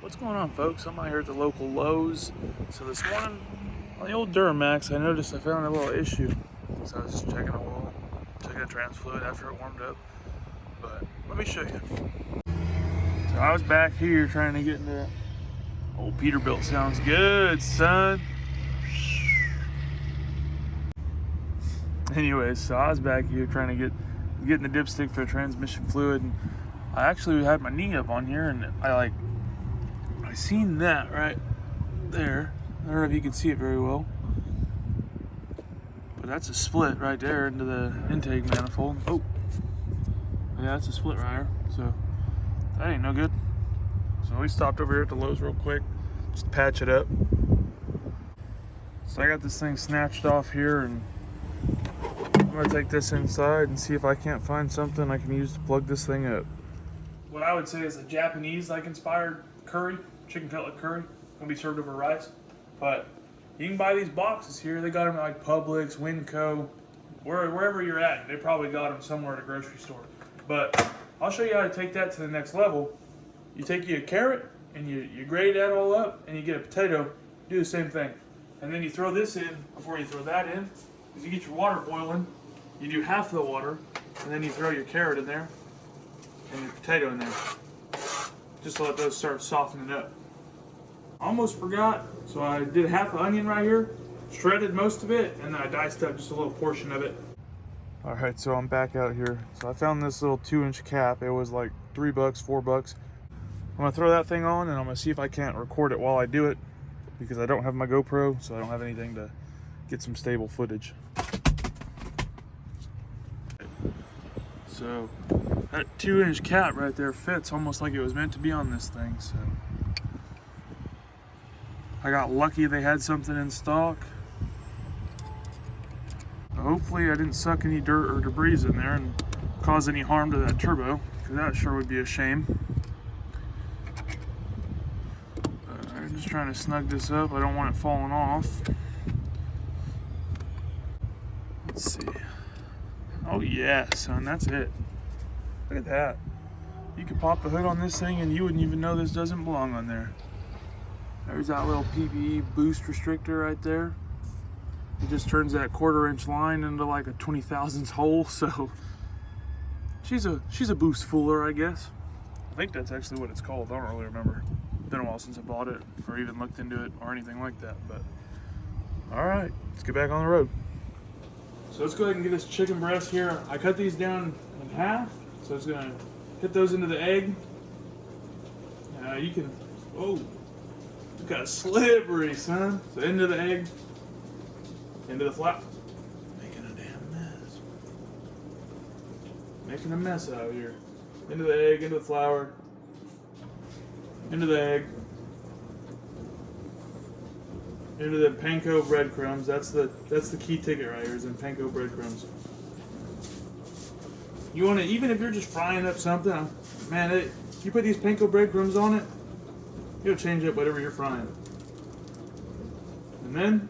What's going on, folks? I'm out here at the local Lowe's. So this morning on the old Duramax, I noticed I found a little issue. So I was just checking a oil, checking the trans fluid after it warmed up. But let me show you. So I was back here trying to get into that. Old Peterbilt sounds good, son. Anyways, so I was back here trying to get in the dipstick for the transmission fluid, and I actually had my knee up on here, and I seen that right there. I don't know if you can see it very well, but that's a split right there into the intake manifold. Oh, yeah, that's a split right here. So that ain't no good. So we stopped over here at the Lowe's real quick, just to patch it up. So I got this thing snatched off here, and I'm gonna take this inside and see if I can't find something I can use to plug this thing up. What I would say is a Japanese-like inspired curry, chicken cutlet curry, gonna be served over rice. But you can buy these boxes here. They got them at like Publix, Winco, wherever you're at. They probably got them somewhere at a grocery store. But I'll show you how to take that to the next level. You take your carrot and you grate that all up, and you get a potato. Do the same thing, and then you throw this in before you throw that in. Because you get your water boiling, you do half the water, and then you throw your carrot in there and your potato in there, just to let those start softening up. Almost forgot, so I did half the onion right here, shredded most of it, and then I diced up just a little portion of it. All right, so I'm back out here. So I found this little 2-inch cap. It was like $3, $4. I'm gonna throw that thing on, and I'm gonna see if I can't record it while I do it, because I don't have my GoPro, so I don't have anything to get some stable footage. So that 2-inch cap right there fits almost like it was meant to be on this thing. So I got lucky they had something in stock. Hopefully I didn't suck any dirt or debris in there and cause any harm to that turbo, because that sure would be a shame. I'm just trying to snug this up. I don't want it falling off. Let's see. Oh yeah, son, that's it. Look at that. You could pop the hood on this thing and you wouldn't even know this doesn't belong on there. There's that little PPE boost restrictor right there. It just turns that 1/4-inch line into like a 20 thousandths hole, so she's a boost fooler, I guess. I think that's actually what it's called. I don't really remember. It's been a while since I bought it or even looked into it or anything like that, but all right, let's get back on the road. So let's go ahead and get this chicken breast here. I cut these down in half, so it's gonna hit those into the egg. You can, oh, it's got slippery, son. So into the egg, into the flour. Making a damn mess. Making a mess out here. Into the egg, into the flour, into the egg, into the panko breadcrumbs. That's the key ticket right here, is in panko breadcrumbs. You want to, even if you're just frying up something, man, you put these panko breadcrumbs on it, it'll change up whatever you're frying. And then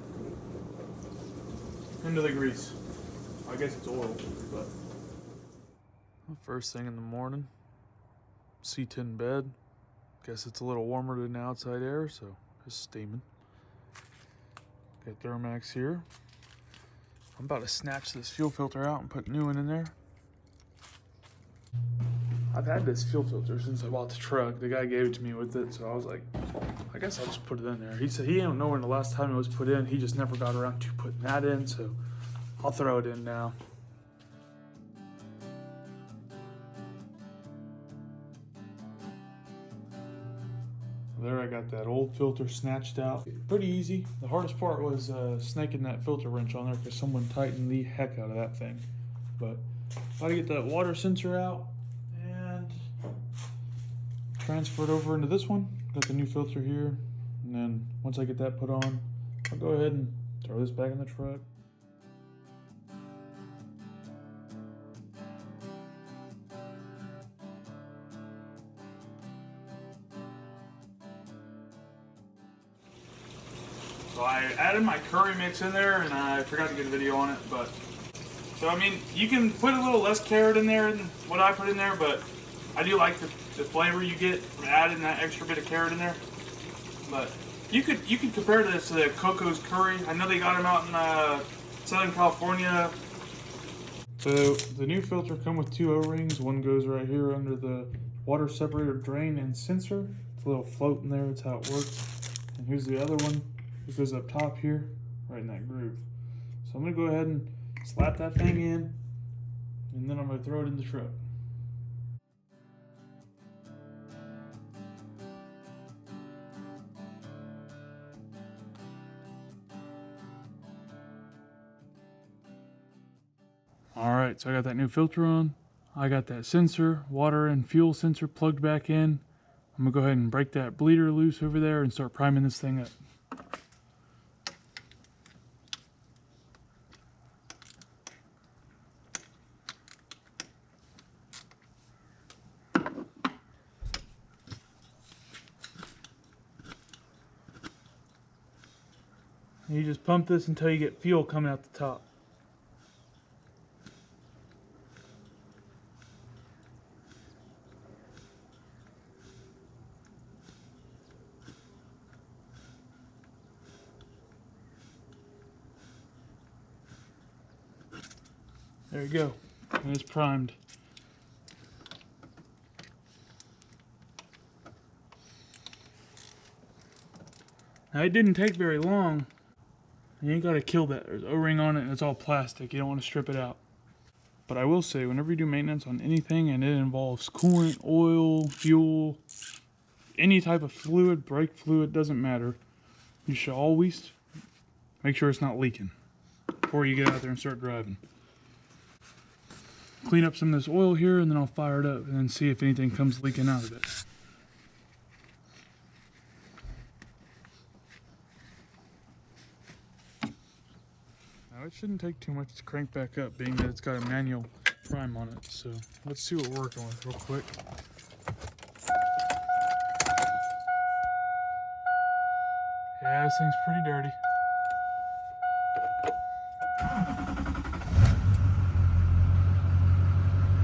into the grease. I guess it's oil, but first thing in the morning, C10 bed. Guess it's a little warmer than the outside air, so just steaming. Got Duramax here. I'm about to snatch this fuel filter out and put a new one in there. I've had this fuel filter since I bought the truck. The guy gave it to me with it, so I was like, I guess I'll just put it in there. He said he didn't know when the last time it was put in. He just never got around to putting that in, so I'll throw it in now. There, I got that old filter snatched out. Pretty easy. The hardest part was snaking that filter wrench on there because someone tightened the heck out of that thing. But got to get that water sensor out and transfer it over into this one. Got the new filter here. And then once I get that put on, I'll go ahead and throw this back in the truck. So I added my curry mix in there, and I forgot to get a video on it, but so I mean, you can put a little less carrot in there than what I put in there, but I do like the flavor you get from adding that extra bit of carrot in there. But you could compare this to the Coco's curry. I know they got them out in Southern California. So the new filter come with 2 O-rings. One goes right here under the water separator drain and sensor. It's a little float in there. That's how it works. And here's the other one. It goes up top here, right in that groove. So I'm gonna go ahead and slap that thing in, and then I'm gonna throw it in the truck. All right, so I got that new filter on. I got that sensor, water and fuel sensor plugged back in. I'm gonna go ahead and break that bleeder loose over there and start priming this thing up. And you just pump this until you get fuel coming out the top. There you go, and it's primed. Now it didn't take very long. You ain't gotta kill that. There's O-ring on it and it's all plastic. You don't want to strip it out. But I will say, whenever you do maintenance on anything and it involves coolant, oil, fuel, any type of fluid, brake fluid, doesn't matter. You should always make sure it's not leaking before you get out there and start driving. Clean up some of this oil here and then I'll fire it up and then see if anything comes leaking out of it. Now it shouldn't take too much to crank back up, being that it's got a manual prime on it. So let's see what we're working with real quick. Yeah, this thing's pretty dirty.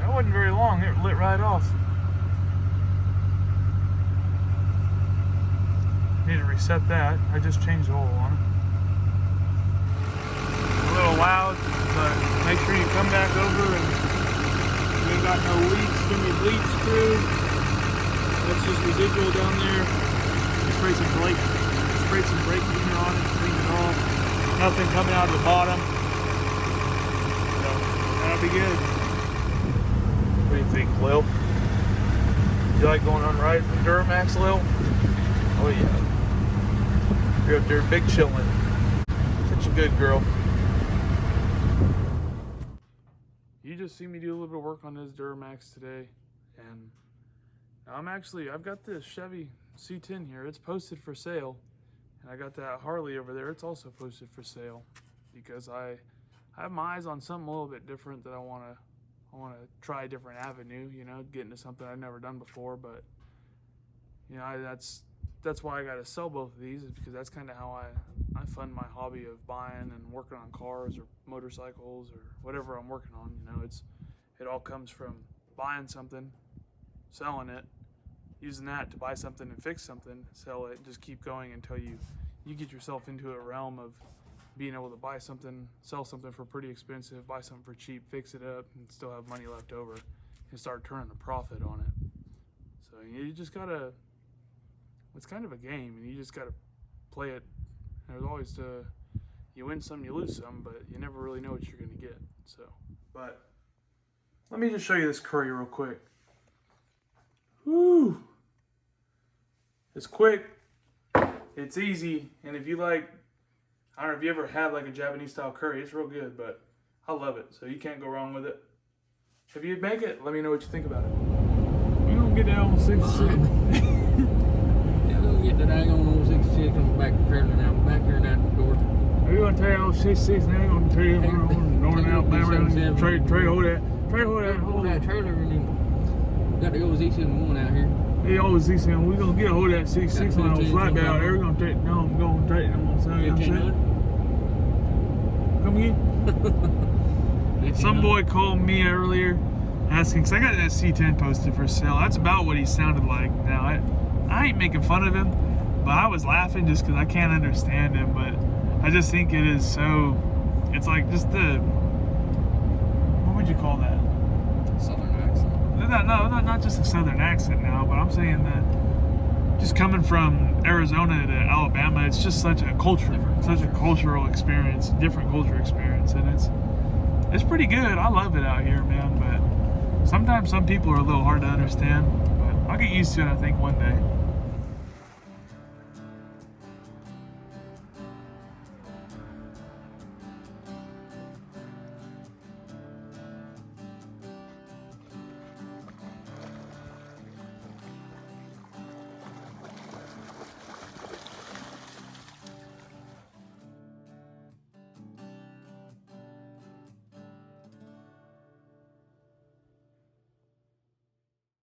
That wasn't very long, it lit right off. Need to reset that. I just changed the oil on it. A little loud, but make sure you come back over and you ain't got no leaks from your bleed screw. That's just residual down there. Spray some brake cleaner on it, clean it off. Nothing coming out of the bottom. So that'll be good. What do you think, Lil? You like going on rides with Duramax, Lil? Oh yeah. You're up there big chillin'. Such a good girl. You just see me do a little bit of work on this Duramax today, and I've got this Chevy C10 here. It's posted for sale, and I got that Harley over there. It's also posted for sale because I have my eyes on something a little bit different that I want to try a different avenue. You know, get into something I've never done before. But you know, that's why I got to sell both of these, is because that's kind of how I fund my hobby of buying and working on cars or motorcycles or whatever I'm working on. You know, it all comes from buying something, selling it, using that to buy something and fix something, sell it, just keep going until you get yourself into a realm of being able to buy something, sell something for pretty expensive, buy something for cheap, fix it up, and still have money left over and start turning a profit on it. So you just gotta, it's kind of a game, and you just gotta play it. There's always you win some, you lose some, but you never really know what you're gonna get. So, but let me just show you this curry real quick. Woo! It's quick, it's easy, and if you like, I don't know if you ever had like a Japanese style curry, it's real good, but I love it, so you can't go wrong with it. If you make it, let me know what you think about it. We don't get down on 66. Yeah, we'll get the dang on 66 on the back trailer now, back here and out the door. Are you gonna tell you on 66 and I ain't gonna tell you on Northern Alabama, Trey, hold that. Hold that trailer and then got to go with Z71 out here. They always saying we're gonna get a hold of that 66 on a flat out there. We're gonna take no, I'm gonna take them on Sunday. Come again? Some boy called me earlier asking, because I got that C10 posted for sale. That's about what he sounded like. Now, I ain't making fun of him, but I was laughing just because I can't understand him. But I just think it is so, it's like just the, what would you call that? Southern accent. Not just a southern accent now, but I'm saying that just coming from Arizona to Alabama, it's just such a cultural experience, different culture experience, and it's pretty good. I love it out here, man, but sometimes some people are a little hard to understand, but I'll get used to it, I think, one day.